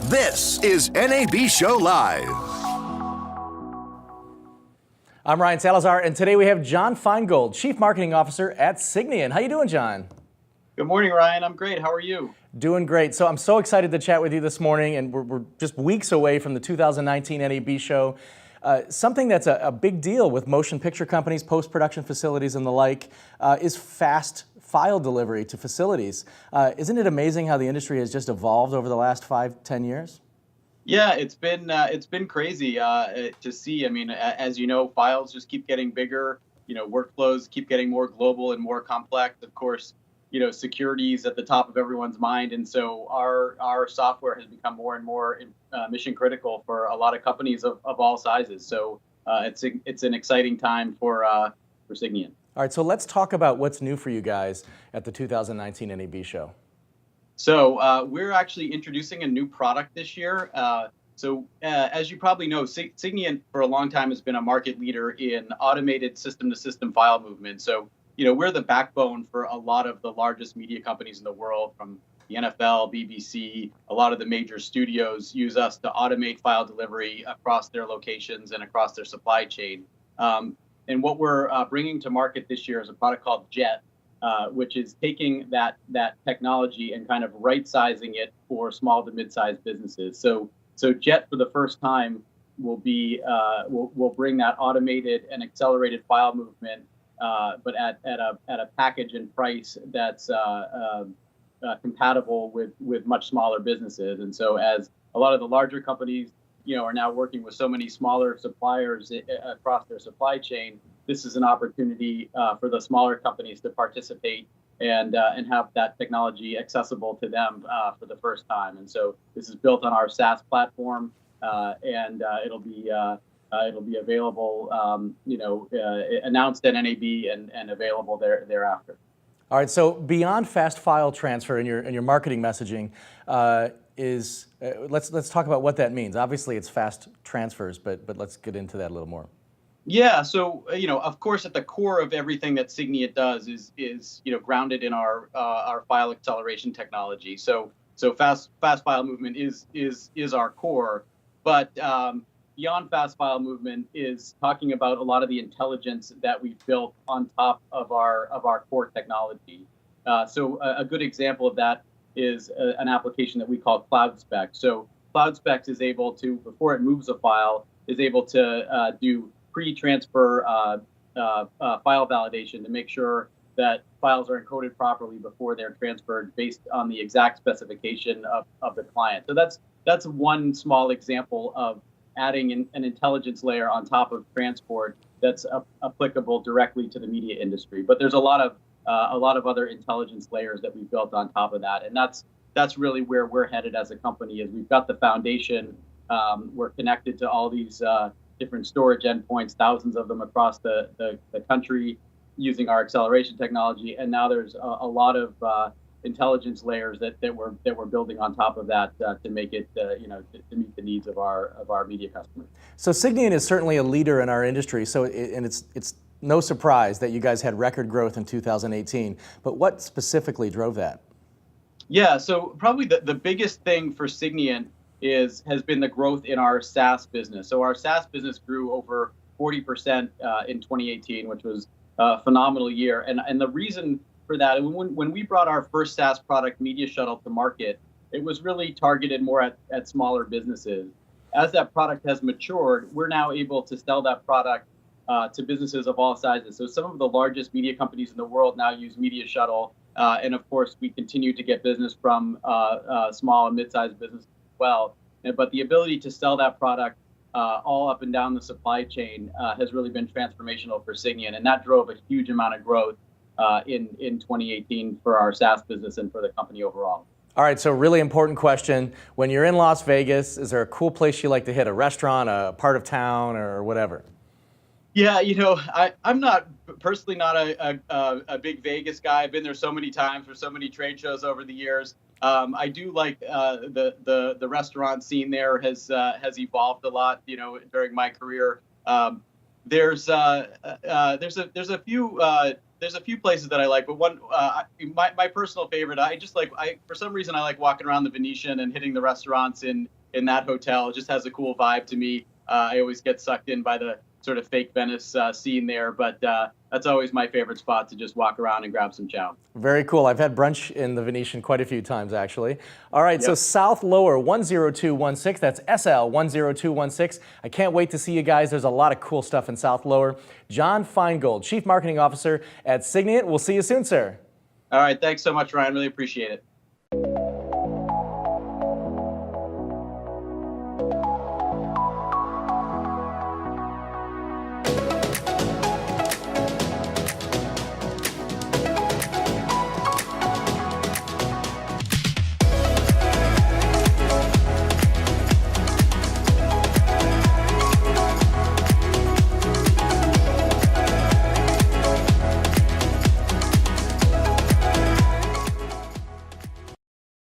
This is NAB Show Live. I'm Ryan Salazar, and today we have John Feingold, Chief Marketing Officer at Signiant. How you doing, John? Good morning, Ryan. I'm great. How are you? Doing great. So I'm so excited to chat with you this morning, and we're just weeks away from the 2019 NAB show. Something that's a big deal with motion picture companies, post-production facilities, and the like is fast file delivery to facilities. Isn't it amazing how the industry has just evolved over the last 5-10 years? Yeah, it's been crazy to see. I mean, as you know, files just keep getting bigger. You know, workflows keep getting more global and more complex. Of course, you know, security is at the top of everyone's mind, and so our software has become more and more mission critical for a lot of companies of all sizes. So it's an exciting time for Signiant. All right, so let's talk about what's new for you guys at the 2019 NAB show. So we're actually introducing a new product this year. As you probably know, Signiant for a long time has been a market leader in automated system-to-system file movement. So, you know, we're the backbone for a lot of the largest media companies in the world, from the NFL, BBC. A lot of the major studios use us to automate file delivery across their locations and across their supply chain. And what we're bringing to market this year is a product called Jet, which is taking that technology and kind of right-sizing it for small to mid-sized businesses. So Jet, for the first time, will bring that automated and accelerated file movement, but at a package and price that's compatible with much smaller businesses. And so, as a lot of the larger companies, you know, are now working with so many smaller suppliers across their supply chain, this is an opportunity for the smaller companies to participate and have that technology accessible to them for the first time. And so this is built on our SaaS platform, and it'll be available, announced at NAB and available thereafter. All right, so beyond fast file transfer in your marketing messaging, let's talk about what that means. Obviously, it's fast transfers, but let's get into that a little more. Yeah, so of course, at the core of everything that Signiant does is grounded in our file acceleration technology. So fast file movement is our core, but beyond fast file movement is talking about a lot of the intelligence that we've built on top of our core technology. So a good example of that is an application that we call Cloud Specs. So Cloud Specs is able to, before it moves a file, is able to do pre-transfer file validation to make sure that files are encoded properly before they're transferred based on the exact specification of the client. So that's one small example of adding an intelligence layer on top of transport that's applicable directly to the media industry. But there's a lot of other intelligence layers that we've built on top of that, and that's really where we're headed as a company. Is we've got the foundation, we're connected to all these different storage endpoints, thousands of them across the country, using our acceleration technology, and now there's a lot of intelligence layers that we're building on top of that to make it to meet the needs of our media customers. So Signiant is certainly a leader in our industry. So it's no surprise that you guys had record growth in 2018. But what specifically drove that? Yeah, so probably the biggest thing for Signiant has been the growth in our SaaS business. So our SaaS business grew over 40% in 2018, which was a phenomenal year. And the reason for that, when we brought our first SaaS product, Media Shuttle, to market, it was really targeted more at smaller businesses. As that product has matured, we're now able to sell that product to businesses of all sizes. So some of the largest media companies in the world now use Media Shuttle. And of course, we continue to get business from small and mid-sized businesses as well. But the ability to sell that product all up and down the supply chain has really been transformational for Signiant. And that drove a huge amount of growth in 2018 for our SaaS business and for the company overall. All right, so really important question. When you're in Las Vegas, is there a cool place you like to hit? A restaurant, a part of town, or whatever? Yeah, I'm not a big Vegas guy. I've been there so many times for so many trade shows over the years. I do like the restaurant scene there has evolved a lot, during my career. There's a few places that I like, but one my personal favorite, for some reason I like walking around the Venetian and hitting the restaurants in in that hotel. It just has a cool vibe to me. I always get sucked in by the sort of fake Venice scene there, but that's always my favorite spot to just walk around and grab some chow. Very cool. I've had brunch in the Venetian quite a few times, actually. All right, so Yep. South Lower 10216, that's SL 10216. I can't wait to see you guys. There's a lot of cool stuff in South Lower. John Feingold, Chief Marketing Officer at Signiant. We'll see you soon, sir. All right, thanks so much, Ryan. Really appreciate it.